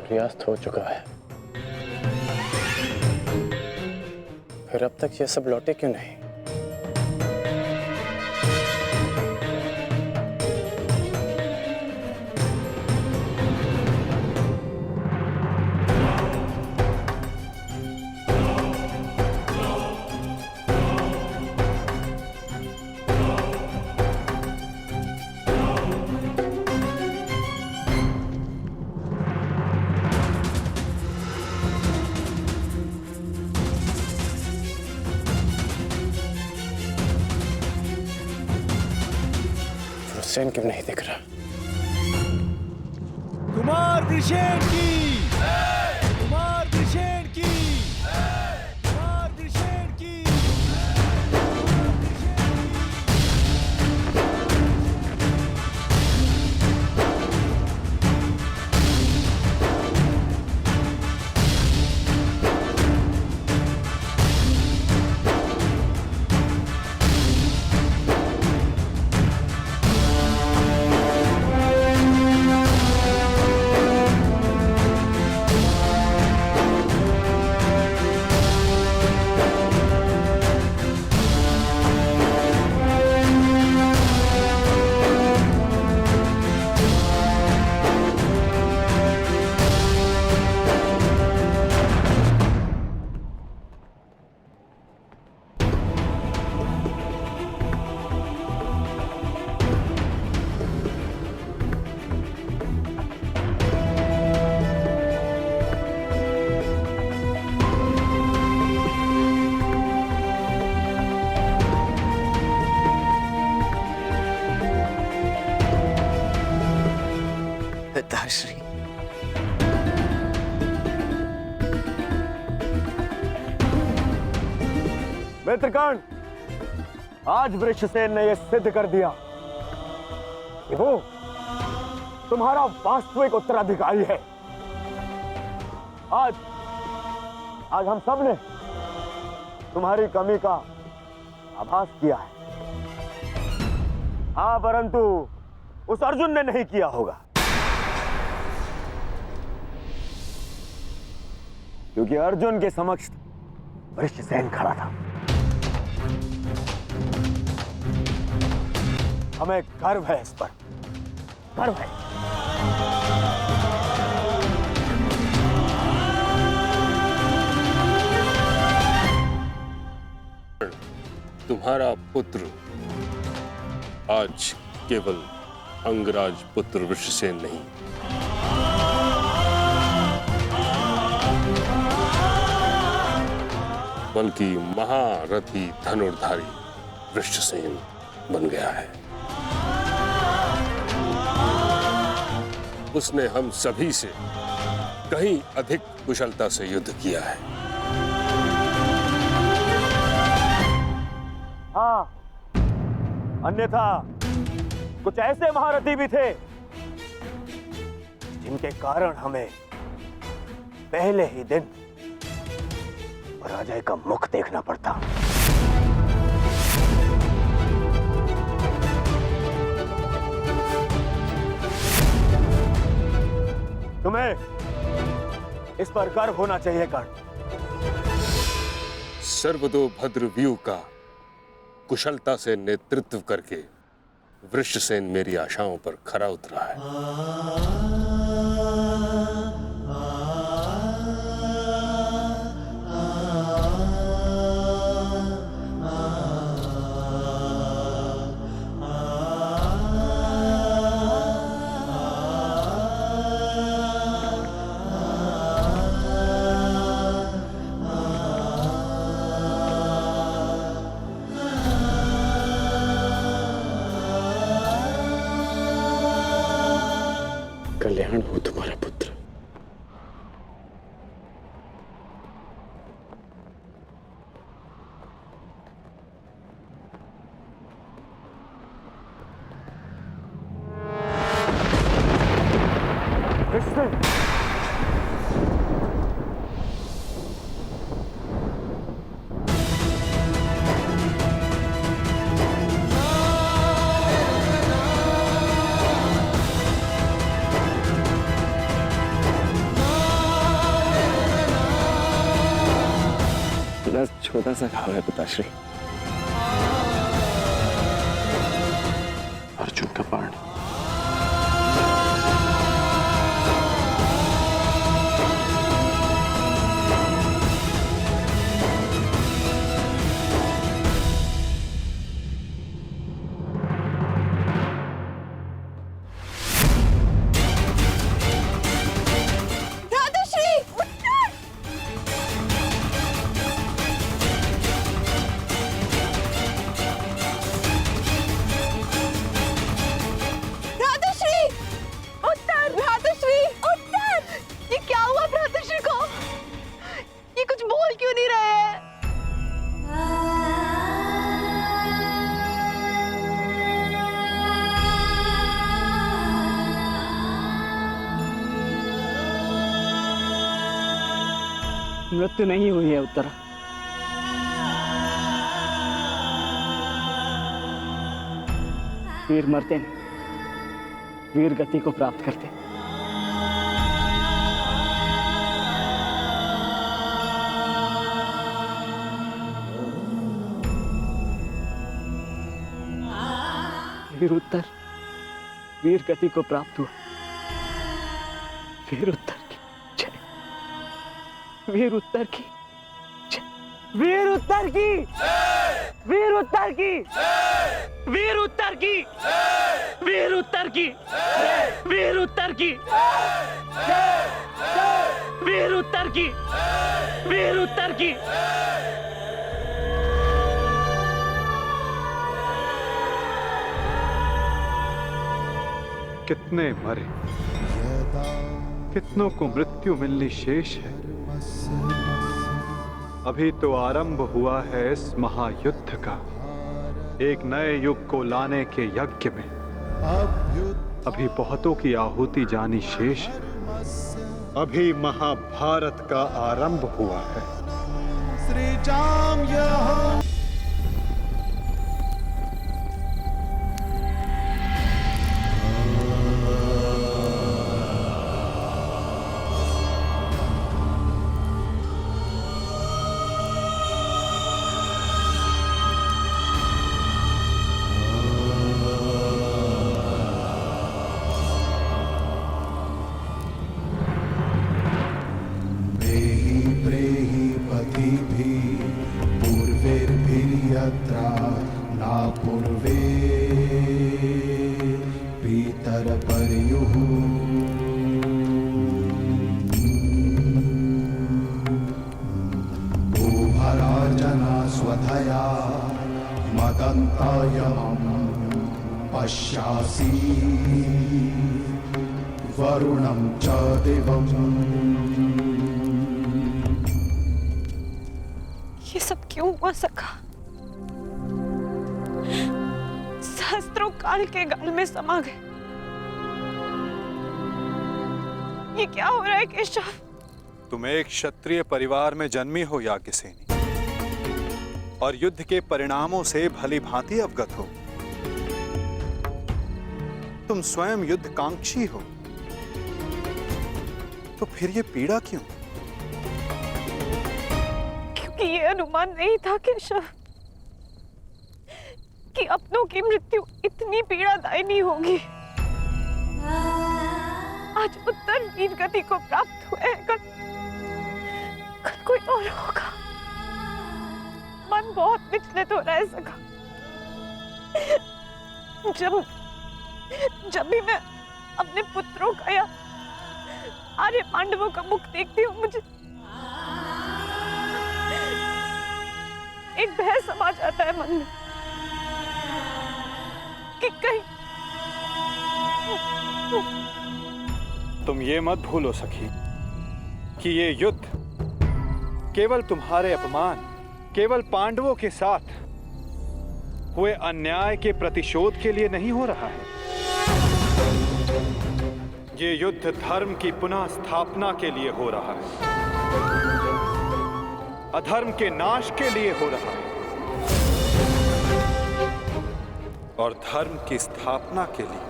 सूर्यास्त हो चुका है, फिर अब तक ये सब लौटे क्यों नहीं? हुसैन क्यों नहीं दिख रहा? कुमार त्रिशेन की, कुमार त्रिशेन की, कुमार त्रिशेन की। पिताश्री, मित्रगण, आज वृषसेन ने यह सिद्ध कर दिया कि वो तुम्हारा वास्तविक उत्तराधिकारी है। आज हम सब ने तुम्हारी कमी का आभास किया है। हाँ, परंतु उस अर्जुन ने नहीं किया होगा, क्योंकि अर्जुन के समक्ष वृषसेन खड़ा था। हमें गर्व है, इस पर गर्व है। तुम्हारा पुत्र आज केवल अंगराज पुत्र वृषसेन नहीं, बल्कि महारथी धनुर्धारी वृषसेन बन गया है। उसने हम सभी से कहीं अधिक कुशलता से युद्ध किया है। हाँ, अन्यथा कुछ ऐसे महारथी भी थे जिनके कारण हमें पहले ही दिन पराजय का मुख देखना पड़ता। तुम्हें इस पर गर्व होना चाहिए कर्ण। सर्वतोभद्र व्यूह का कुशलता से नेतृत्व करके वृषसेन मेरी आशाओं पर खरा उतरा है। कल्याण हो तुम्हारा पुत्र। छोटा सा घाव है पिताश्री, अर्जुन का बाण। मृत्यु नहीं हुई है उत्तरा। वीर मरते नहीं, वीर गति को प्राप्त करते। वीर उत्तर वीर गति को प्राप्त हुआ। वीर उत्तर की जय, वीर उत्तर की जय, वीर उत्तर की, वीर उत्तर की, वीर उत्तर की, वीर उत्तर की, वीर उत्तर की, वीर उत्तर की, वीर उत्तर की। कितने मरे, कितनों को मृत्यु मिलनी शेष है। अभी तो आरंभ हुआ है इस महायुद्ध का, एक नए युग को लाने के यज्ञ में। अभी बहुतों की आहुति जानी शेष है। अभी महाभारत का आरंभ हुआ है। श्री राम यहाँ पश्यासि वरुणं च दिवम्। ये सब क्यों हुआ सखा? सहस्त्रों काल के गाल में समा गए। ये क्या हो रहा है केशव? तुम एक क्षत्रिय परिवार में जन्मी हो याज्ञसेनी, और युद्ध के परिणामों से भली भांति अवगत हो। तुम स्वयं युद्धकांक्षी हो, तो फिर ये पीड़ा क्यों? क्योंकि ये अनुमान नहीं था केशव कि अपनों की मृत्यु इतनी पीड़ादायिनी होगी। आज उत्तर वीर गति को प्राप्त हुए, कल कोई और होगा। मन बहुत विचलित हो रहा है सखा। जब भी मैं अपने पुत्रों का या आर्य पांडवों का मुख देखती हूँ, मुझे एक भय समा जाता है मन में कि कहीं। तुम ये मत भूलो सखी कि ये युद्ध केवल तुम्हारे अपमान, केवल पांडवों के साथ हुए अन्याय के प्रतिशोध के लिए नहीं हो रहा है। ये युद्ध धर्म की पुनः स्थापना के लिए हो रहा है, अधर्म के नाश के लिए हो रहा है। और धर्म की स्थापना के लिए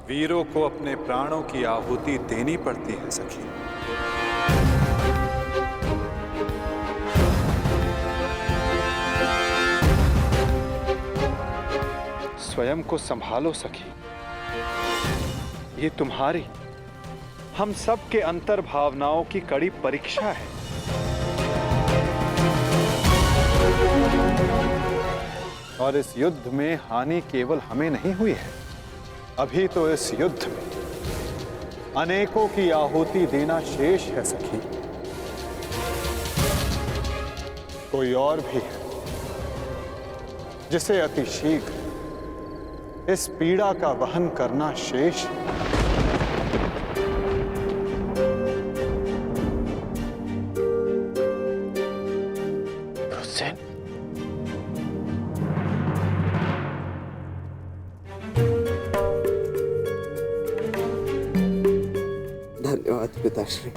वीरों को अपने प्राणों की आहुति देनी पड़ती है सखी। स्वयं को संभालो सखी। ये तुम्हारी, हम सब के अंतर भावनाओं की कड़ी परीक्षा है। और इस युद्ध में हानि केवल हमें नहीं हुई है, अभी तो इस युद्ध में अनेकों की आहुति देना शेष है सखी। कोई और भी है जिसे अति शीघ्र इस पीड़ा का वहन करना शेष है। रुस्तैन, धन्यवाद पिताश्री।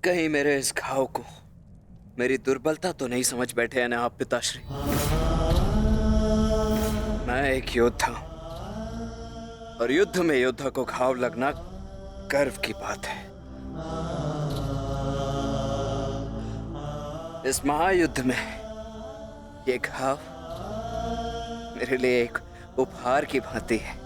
कहीं मेरे इस घाव को मेरी दुर्बलता तो नहीं समझ बैठे हैं ना आप पिताश्री? मैं एक योद्धा हूं और युद्ध में योद्धा को घाव लगना गर्व की बात है। इस महायुद्ध में ये घाव मेरे लिए एक उपहार की भांति है।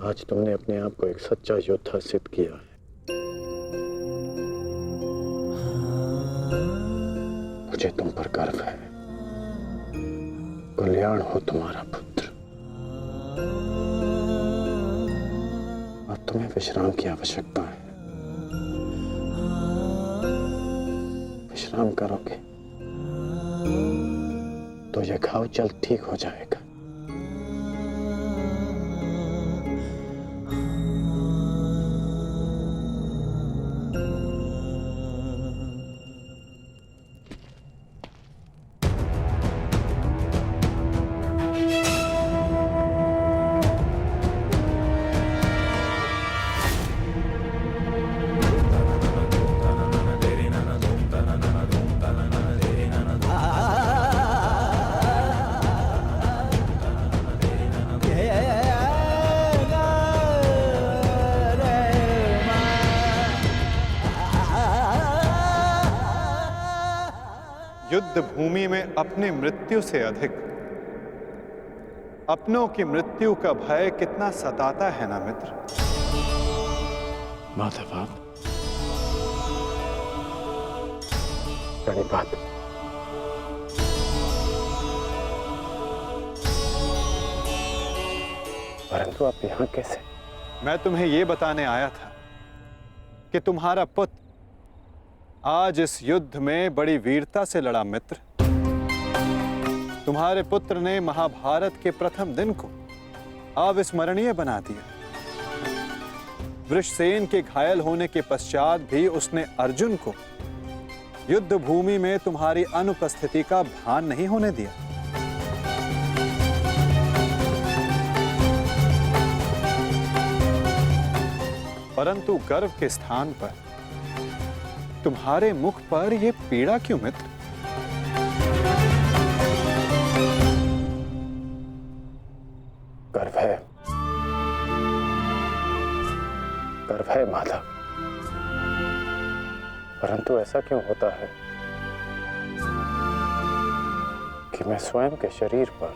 आज तुमने अपने आप को एक सच्चा योद्धा सिद्ध किया है। मुझे तुम पर गर्व है। कल्याण हो तुम्हारा पुत्र। अब तुम्हें विश्राम की आवश्यकता है। विश्राम करोगे तो यह घाव जल्द ठीक हो जाएगा। युद्ध भूमि में अपनी मृत्यु से अधिक अपनों की मृत्यु का भय कितना सताता है ना मित्र। माधव, प्रणिपात। परंतु आप यहां कैसे? मैं तुम्हें यह बताने आया था कि तुम्हारा पुत्र आज इस युद्ध में बड़ी वीरता से लड़ा मित्र। तुम्हारे पुत्र ने महाभारत के प्रथम दिन को अविस्मरणीय बना दिया। वृषसेन के घायल होने के पश्चात भी उसने अर्जुन को युद्ध भूमि में तुम्हारी अनुपस्थिति का भान नहीं होने दिया। परंतु गर्व के स्थान पर तुम्हारे मुख पर यह पीड़ा क्यों मित्र? गर्व है, गर्व है माधव। परंतु ऐसा क्यों होता है कि मैं स्वयं के शरीर पर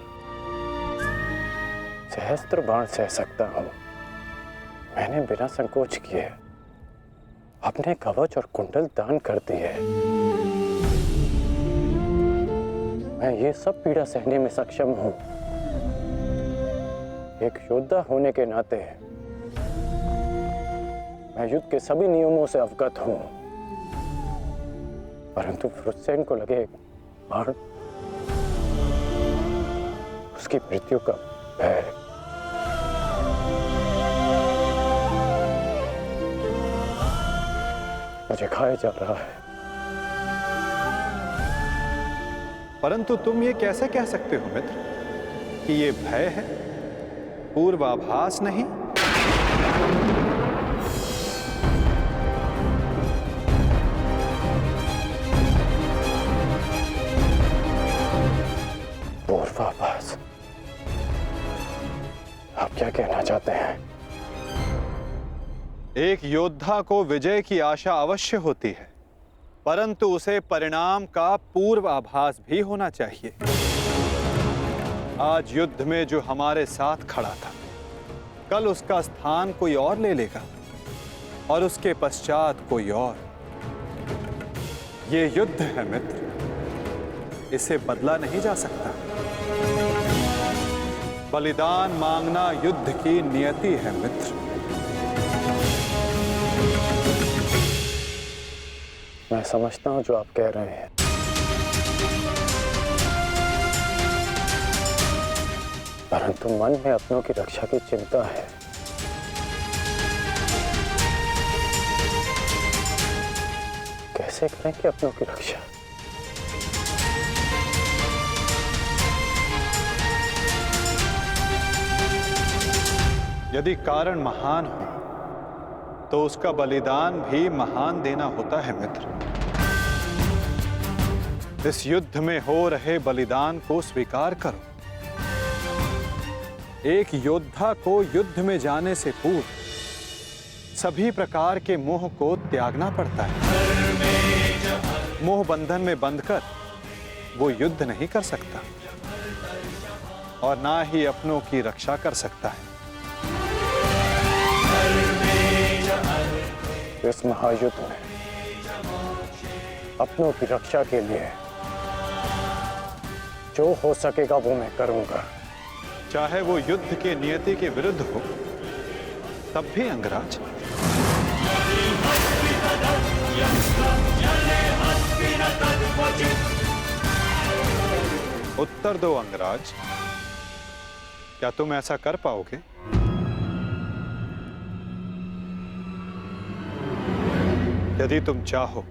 सहस्त्र बाण सह सकता हूं। मैंने बिना संकोच किए अपने कवच और कुंडल दान कर दिए। मैं ये सब पीड़ा सहने में सक्षम हूं। एक योद्धा होने के नाते मैं युद्ध के सभी नियमों से अवगत हूं। परंतु वृषसेन को लगे बाण, उसकी मृत्यु का भय। मुझे खाया जा रहा है। परंतु तुम ये कैसे कह सकते हो मित्र कि ये भय है, पूर्वाभास नहीं? पूर्वाभास? आप क्या कहना चाहते हैं? एक योद्धा को विजय की आशा अवश्य होती है, परंतु उसे परिणाम का पूर्वाभास भी होना चाहिए। आज युद्ध में जो हमारे साथ खड़ा था, कल उसका स्थान कोई और ले लेगा और उसके पश्चात कोई और। ये युद्ध है मित्र, इसे बदला नहीं जा सकता। बलिदान मांगना युद्ध की नियति है मित्र। मैं समझता हूं जो आप कह रहे हैं, परंतु मन में अपनों की रक्षा की चिंता है। कैसे करेंगे अपनों की रक्षा? यदि कारण महान हो तो उसका बलिदान भी महान देना होता है मित्र। इस युद्ध में हो रहे बलिदान को स्वीकार करो। एक योद्धा को युद्ध में जाने से पूर्व सभी प्रकार के मोह को त्यागना पड़ता है। मोह बंधन में बंधकर वो युद्ध नहीं कर सकता और ना ही अपनों की रक्षा कर सकता है। इस महायुद्ध में अपनों की रक्षा के लिए जो हो सकेगा वो मैं करूंगा, चाहे वो युद्ध के नियति के विरुद्ध हो तब भी अंगराज। उत्तर दो अंगराज, क्या तुम ऐसा कर पाओगे? यदि तुम चाहो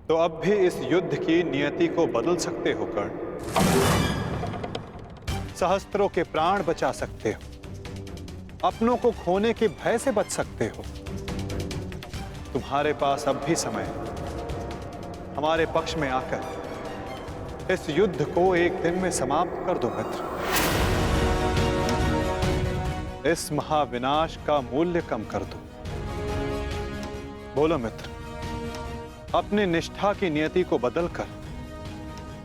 तो अब भी इस युद्ध की नियति को बदल सकते हो कर्ण। सहस्त्रों के प्राण बचा सकते हो, अपनों को खोने के भय से बच सकते हो। तुम्हारे पास अब भी समय है। हमारे पक्ष में आकर इस युद्ध को एक दिन में समाप्त कर दो मित्र। इस महाविनाश का मूल्य कम कर दो। बोलो मित्र, अपने निष्ठा की नियति को बदलकर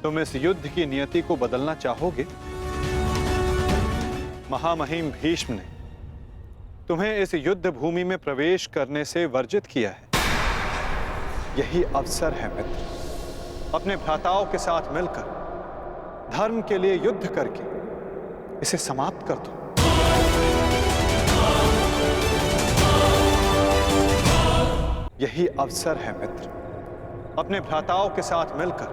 तुम इस युद्ध की नियति को बदलना चाहोगे? महामहिम भीष्म ने तुम्हें इस युद्ध भूमि में प्रवेश करने से वर्जित किया है। यही अवसर है मित्र, अपने भ्राताओं के साथ मिलकर धर्म के लिए युद्ध करके इसे समाप्त कर दो। यही अवसर है मित्र, अपने भ्राताओं के साथ मिलकर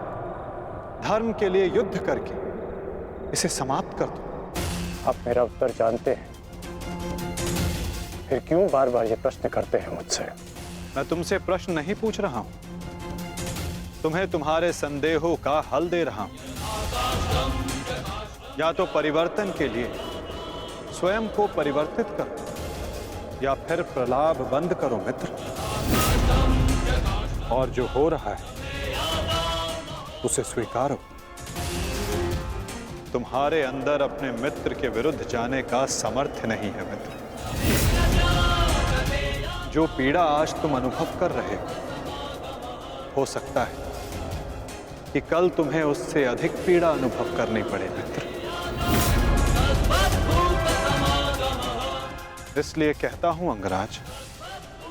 धर्म के लिए युद्ध करके इसे समाप्त कर दो। आप मेरा उत्तर जानते हैं, फिर क्यों बार बार ये प्रश्न करते हैं मुझसे? मैं तुमसे प्रश्न नहीं पूछ रहा हूं, तुम्हें तुम्हारे संदेहों का हल दे रहा हूं। या तो परिवर्तन के लिए स्वयं को परिवर्तित करो या फिर प्रलाप बंद करो मित्र। और जो हो रहा है उसे स्वीकारो। तुम्हारे अंदर अपने मित्र के विरुद्ध जाने का सामर्थ्य नहीं है मित्र। जो पीड़ा आज तुम अनुभव कर रहे हो सकता है कि कल तुम्हें उससे अधिक पीड़ा अनुभव करनी पड़े मित्र। इसलिए कहता हूं अंगराज,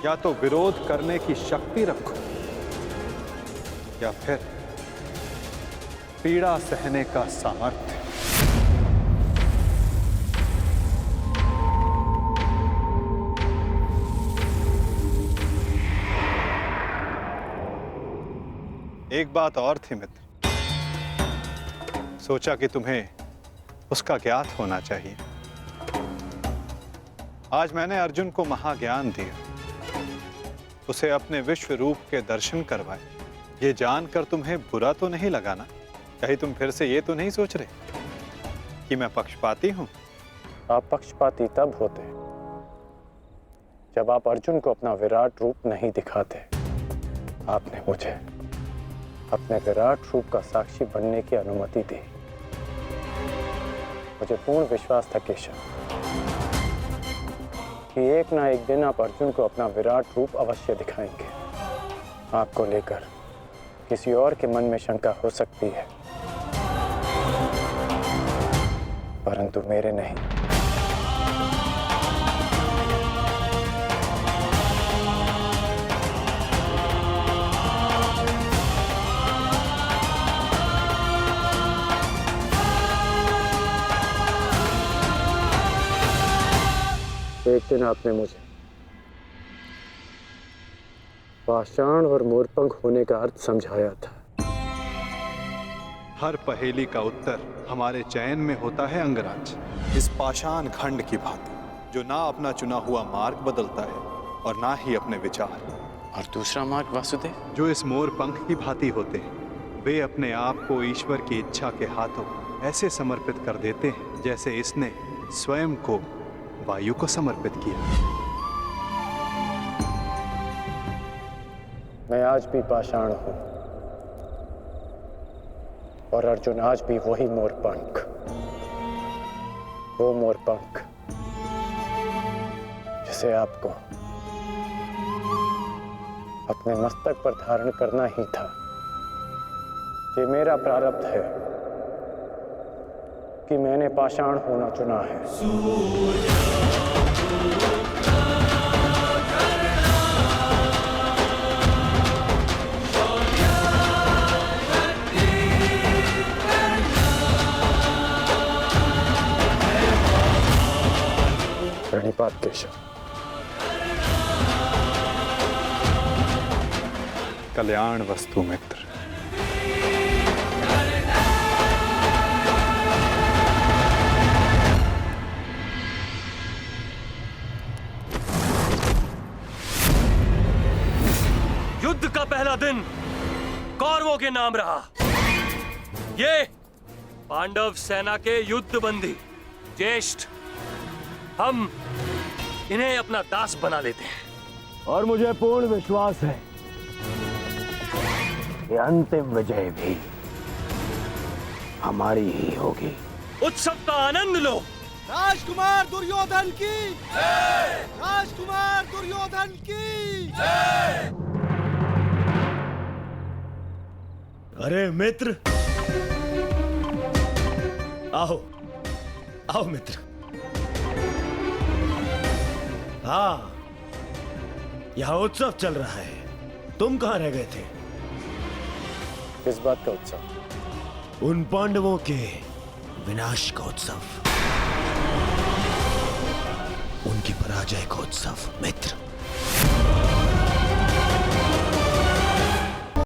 या तो विरोध करने की शक्ति रखो या फिर पीड़ा सहने का सामर्थ्य। एक बात और थी मित्र, सोचा कि तुम्हें उसका ज्ञात होना चाहिए। आज मैंने अर्जुन को महाज्ञान दिया, उसे अपने विश्व रूप के दर्शन करवाए। ये जानकर तुम्हें बुरा तो नहीं लगा ना? कहीं तुम फिर से ये तो नहीं सोच रहे कि मैं पक्षपाती हूं? आप पक्षपाती तब होते जब आप अर्जुन को अपना विराट रूप नहीं दिखाते। आपने मुझे अपने विराट रूप का साक्षी बनने की अनुमति दी। मुझे पूर्ण विश्वास था केशव कि एक ना एक दिन आप अर्जुन को अपना विराट रूप अवश्य दिखाएंगे। आपको लेकर किसी और के मन में शंका हो सकती है, परंतु मेरे नहीं। एक दिन आपने मुझे पाषाण और मोरपंख होने का अर्थ समझाया था। हर पहेली का उत्तर हमारे चयन में होता है अंगराज। इस पाषाण खंड की भांति, जो ना अपना चुना हुआ मार्ग बदलता है और ना ही अपने विचार। और दूसरा मार्ग वासुदेव? जो इस मोरपंख की भांति होते हैं, वे अपने आप को ईश्वर की इच्छा के हाथों ऐसे समर्पित कर देते हैं जैसे इसने स्वयं को वायु को समर्पित किया। मैं आज भी पाषाण हूं और अर्जुन आज भी वही मोरपंख। वो मोरपंख जिसे आपको अपने मस्तक पर धारण करना ही था। ये मेरा प्रारब्ध है कि मैंने पाषाण होना चुना है। प्रणिपात केशव। कल्याण वस्तु मित्र। युद्ध का पहला दिन कौरवों के नाम रहा। ये पांडव सेना के युद्ध बंदी ज्येष्ठ, हम इन्हें अपना दास बना लेते हैं। और मुझे पूर्ण विश्वास है कि अंतिम विजय भी हमारी ही होगी। उत्सव का आनंद लो। राजकुमार दुर्योधन की जय! राजकुमार दुर्योधन की जय! अरे मित्र, आओ आओ मित्र। हाँ, यहाँ उत्सव चल रहा है। तुम कहाँ रह गए थे? किस बात का उत्सव? उन पांडवों के विनाश का उत्सव, उनकी पराजय का उत्सव मित्र।